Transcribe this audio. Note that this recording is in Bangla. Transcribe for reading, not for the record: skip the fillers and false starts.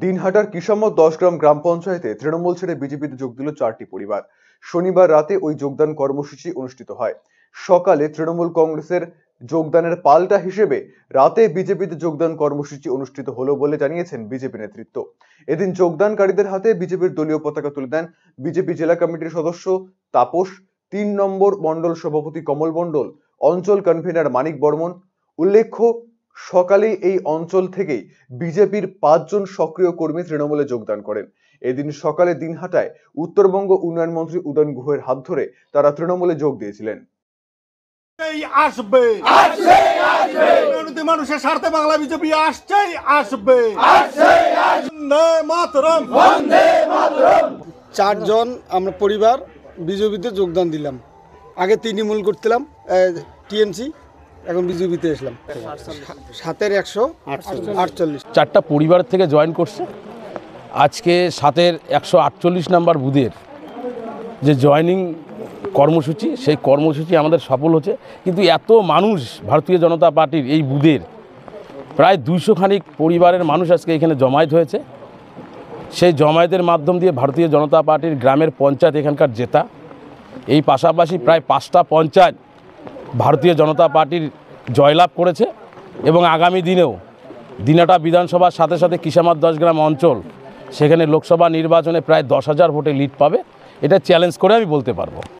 দিনহাটার কিশামত 10 গ্রাম গ্রাম পঞ্চায়েতে তৃণমূল ছেড়ে বিজেপিতে যোগ দিল 4টি পরিবার। শনিবার রাতে ওই যোগদান কর্মসূচি অনুষ্ঠিত হয়। সকালে তৃণমূল কংগ্রেসের যোগদানের পাল্টা হিসেবে রাতে বিজেপিতে যোগদান কর্মসূচি অনুষ্ঠিত হলো বলে জানিয়েছেন বিজেপি নেতৃত্ব। এদিন যোগদানকারীদের হাতে বিজেপির দলীয় পতাকা তুলে দেন বিজেপি জেলা কমিটির সদস্য তাপস, 3 নম্বর মণ্ডল সভাপতি কমল মণ্ডল, অঞ্চল কনভেনার মানিক বর্মন। উল্লেখ্য, সকালেই এই অঞ্চল থেকেই বিজেপির 5 জন সক্রিয় কর্মী তৃণমূলে যোগদান করেন। এদিন সকালে দিনহাটায় উত্তরবঙ্গ উন্নয়ন মন্ত্রী উদয়ন গুহের হাত ধরে তারা তৃণমূলে যোগ দিয়েছিলেন। মানুষের স্বার্থে বাংলা বিজেপি আসবে। 4 জন আমরা পরিবার বিজেপিতে যোগদান দিলাম। আগে তৃণমূল করছিলাম, টিএমসি, এখন বিজেপিতে আসলাম। 7-এর 148। 4টা পরিবার থেকে জয়েন করছে। আজকে 7-এর 148 নম্বর বুথের যে জয়েনিং কর্মসূচি, সেই কর্মসূচি আমাদের সফল হচ্ছে। কিন্তু এত মানুষ ভারতীয় জনতা পার্টির এই বুথের প্রায় 200 খানিক পরিবারের মানুষ আজকে এখানে জমায়েত হয়েছে। সেই জমায়েতের মাধ্যম দিয়ে ভারতীয় জনতা পার্টির গ্রামের পঞ্চায়েত এখানকার জেতা। এই পাশাপাশি প্রায় 5টা পঞ্চায়েত ভারতীয় জনতা পার্টির জয়লাভ করেছে এবং আগামী দিনেও দিনহাটা বিধানসভার সাথে সাথে কিশামত 10 গ্রাম অঞ্চল, সেখানে লোকসভা নির্বাচনে প্রায় 10,000 ভোটে লিড পাবে। এটা চ্যালেঞ্জ করে আমি বলতে পারবো।